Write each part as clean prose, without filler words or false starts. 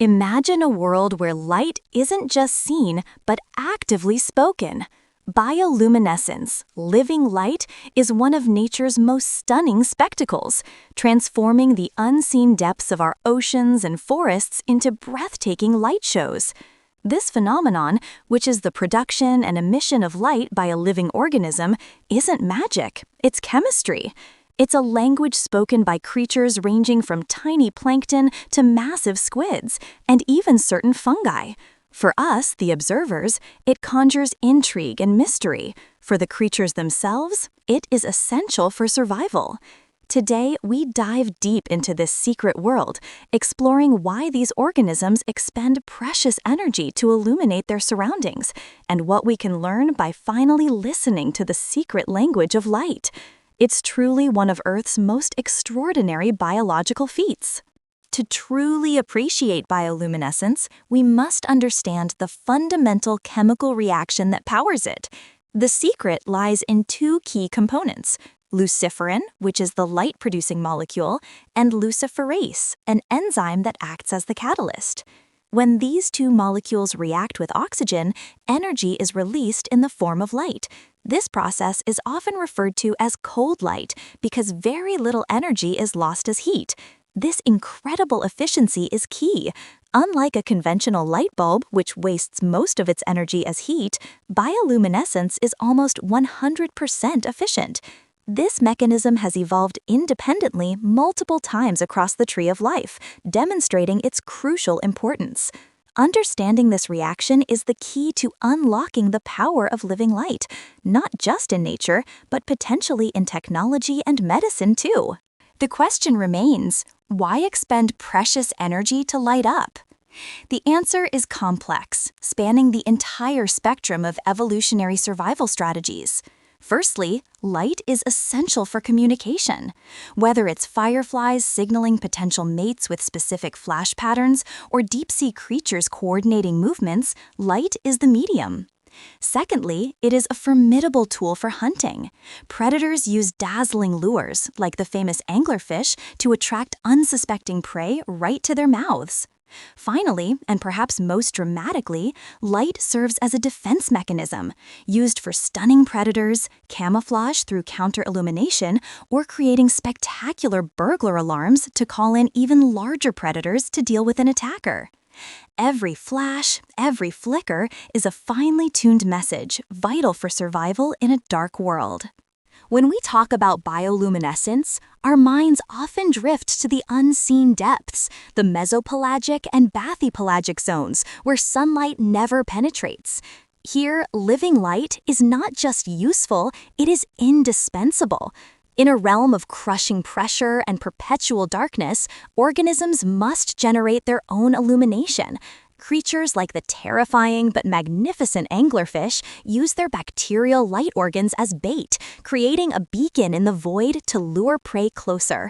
Imagine a world where light isn't just seen, but actively spoken. Bioluminescence, living light, is one of nature's most stunning spectacles, transforming the unseen depths of our oceans and forests into breathtaking light shows. This phenomenon, which is the production and emission of light by a living organism, isn't magic, it's chemistry. It's a language spoken by creatures ranging from tiny plankton to massive squids, and even certain fungi. For us, the observers, it conjures intrigue and mystery. For the creatures themselves, it is essential for survival. Today, we dive deep into this secret world, exploring why these organisms expend precious energy to illuminate their surroundings, and what we can learn by finally listening to the secret language of light. It's truly one of Earth's most extraordinary biological feats. To truly appreciate bioluminescence, we must understand the fundamental chemical reaction that powers it. The secret lies in two key components: luciferin, which is the light-producing molecule, and luciferase, an enzyme that acts as the catalyst. When these two molecules react with oxygen, energy is released in the form of light. This process is often referred to as cold light because very little energy is lost as heat. This incredible efficiency is key. Unlike a conventional light bulb, which wastes most of its energy as heat, bioluminescence is almost 100% efficient. This mechanism has evolved independently multiple times across the tree of life, demonstrating its crucial importance. Understanding this reaction is the key to unlocking the power of living light, not just in nature, but potentially in technology and medicine too. The question remains, why expend precious energy to light up? The answer is complex, spanning the entire spectrum of evolutionary survival strategies. Firstly, light is essential for communication. Whether it's fireflies signaling potential mates with specific flash patterns or deep-sea creatures coordinating movements, light is the medium. Secondly, it is a formidable tool for hunting. Predators use dazzling lures, like the famous anglerfish, to attract unsuspecting prey right to their mouths. Finally, and perhaps most dramatically, light serves as a defense mechanism, used for stunning predators, camouflage through counter-illumination, or creating spectacular burglar alarms to call in even larger predators to deal with an attacker. Every flash, every flicker is a finely tuned message, vital for survival in a dark world. When we talk about bioluminescence, our minds often drift to the unseen depths, the mesopelagic and bathypelagic zones, where sunlight never penetrates. Here, living light is not just useful, it is indispensable. In a realm of crushing pressure and perpetual darkness, organisms must generate their own illumination. Creatures like the terrifying but magnificent anglerfish use their bacterial light organs as bait, creating a beacon in the void to lure prey closer.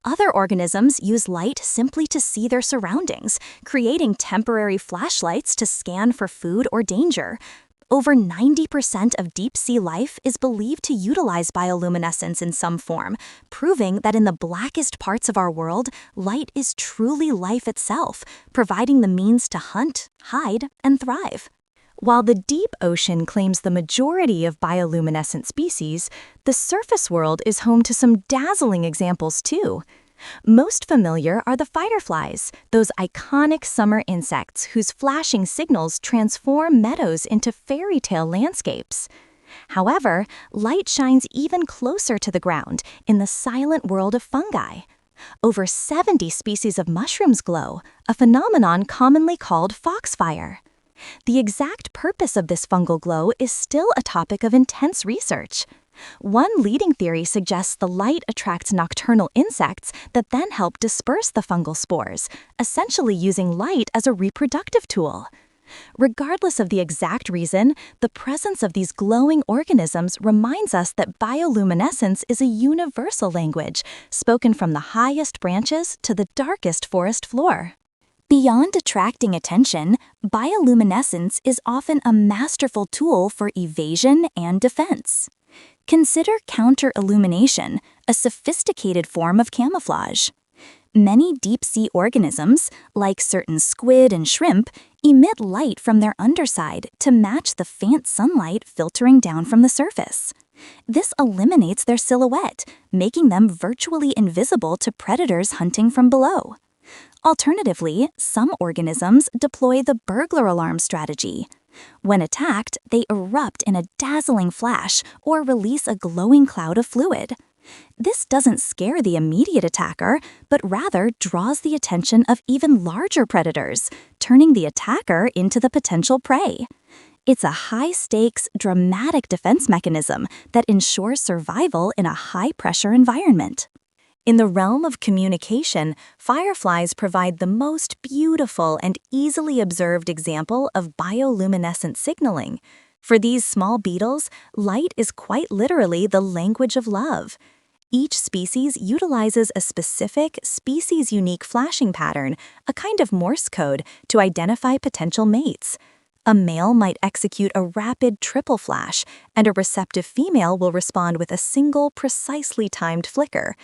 Other organisms use light simply to see their surroundings, creating temporary flashlights to scan for food or danger. Over 90% of deep-sea life is believed to utilize bioluminescence in some form, proving that in the blackest parts of our world, light is truly life itself, providing the means to hunt, hide, and thrive. While the deep ocean claims the majority of bioluminescent species, the surface world is home to some dazzling examples too. Most familiar are the fireflies, those iconic summer insects whose flashing signals transform meadows into fairy tale landscapes. However, light shines even closer to the ground in the silent world of fungi. Over 70 species of mushrooms glow, a phenomenon commonly called foxfire. The exact purpose of this fungal glow is still a topic of intense research. One leading theory suggests the light attracts nocturnal insects that then help disperse the fungal spores, essentially using light as a reproductive tool. Regardless of the exact reason, the presence of these glowing organisms reminds us that bioluminescence is a universal language, spoken from the highest branches to the darkest forest floor. Beyond attracting attention, bioluminescence is often a masterful tool for evasion and defense. Consider counter-illumination, a sophisticated form of camouflage. Many deep-sea organisms, like certain squid and shrimp, emit light from their underside to match the faint sunlight filtering down from the surface. This eliminates their silhouette, making them virtually invisible to predators hunting from below. Alternatively, some organisms deploy the burglar alarm strategy. When attacked, they erupt in a dazzling flash or release a glowing cloud of fluid. This doesn't scare the immediate attacker, but rather draws the attention of even larger predators, turning the attacker into the potential prey. It's a high-stakes, dramatic defense mechanism that ensures survival in a high-pressure environment. In the realm of communication, fireflies provide the most beautiful and easily observed example of bioluminescent signaling. For these small beetles, light is quite literally the language of love. Each species utilizes a specific, species-unique flashing pattern, a kind of Morse code, to identify potential mates. A male might execute a rapid triple flash, and a receptive female will respond with a single, precisely timed flicker.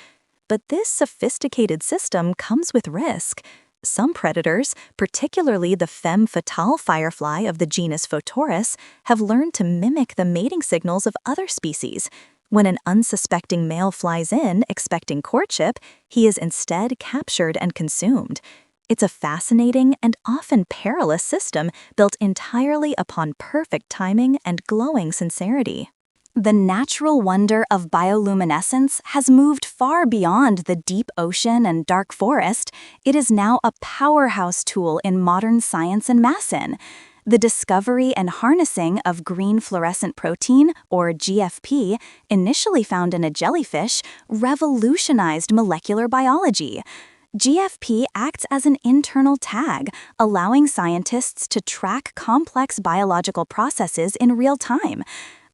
But this sophisticated system comes with risk. Some predators, particularly the femme fatale firefly of the genus Photorus, have learned to mimic the mating signals of other species. When an unsuspecting male flies in expecting courtship, he is instead captured and consumed. It's a fascinating and often perilous system built entirely upon perfect timing and glowing sincerity. The natural wonder of bioluminescence has moved far beyond the deep ocean and dark forest. It is now a powerhouse tool in modern science and medicine. The discovery and harnessing of green fluorescent protein, or GFP, initially found in a jellyfish, revolutionized molecular biology. GFP acts as an internal tag, allowing scientists to track complex biological processes in real time.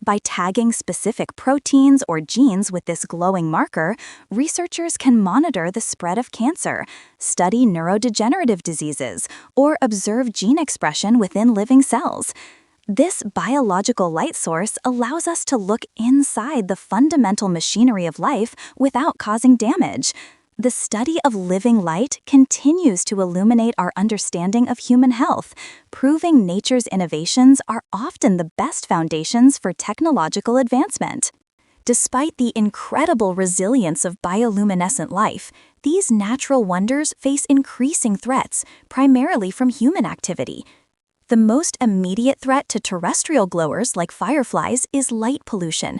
By tagging specific proteins or genes with this glowing marker, researchers can monitor the spread of cancer, study neurodegenerative diseases, or observe gene expression within living cells. This biological light source allows us to look inside the fundamental machinery of life without causing damage. The study of living light continues to illuminate our understanding of human health, proving nature's innovations are often the best foundations for technological advancement. Despite the incredible resilience of bioluminescent life, these natural wonders face increasing threats, primarily from human activity. The most immediate threat to terrestrial glowers like fireflies is light pollution.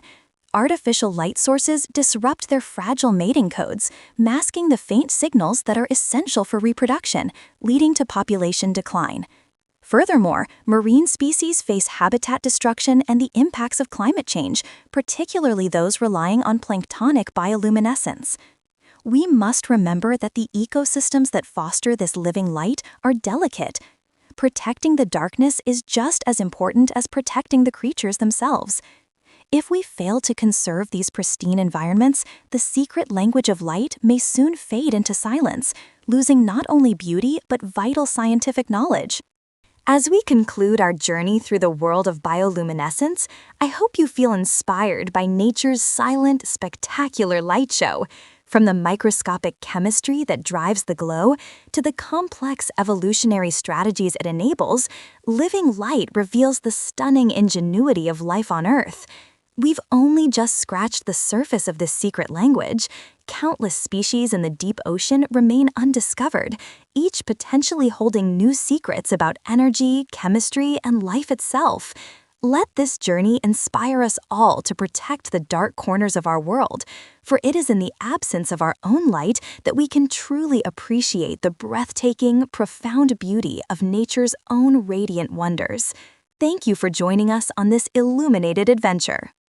Artificial light sources disrupt their fragile mating codes, masking the faint signals that are essential for reproduction, leading to population decline. Furthermore, marine species face habitat destruction and the impacts of climate change, particularly those relying on planktonic bioluminescence. We must remember that the ecosystems that foster this living light are delicate. Protecting the darkness is just as important as protecting the creatures themselves. If we fail to conserve these pristine environments, the secret language of light may soon fade into silence, losing not only beauty but vital scientific knowledge. As we conclude our journey through the world of bioluminescence, I hope you feel inspired by nature's silent, spectacular light show. From the microscopic chemistry that drives the glow to the complex evolutionary strategies it enables, living light reveals the stunning ingenuity of life on Earth. We've only just scratched the surface of this secret language. Countless species in the deep ocean remain undiscovered, each potentially holding new secrets about energy, chemistry, and life itself. Let this journey inspire us all to protect the dark corners of our world, for it is in the absence of our own light that we can truly appreciate the breathtaking, profound beauty of nature's own radiant wonders. Thank you for joining us on this illuminated adventure.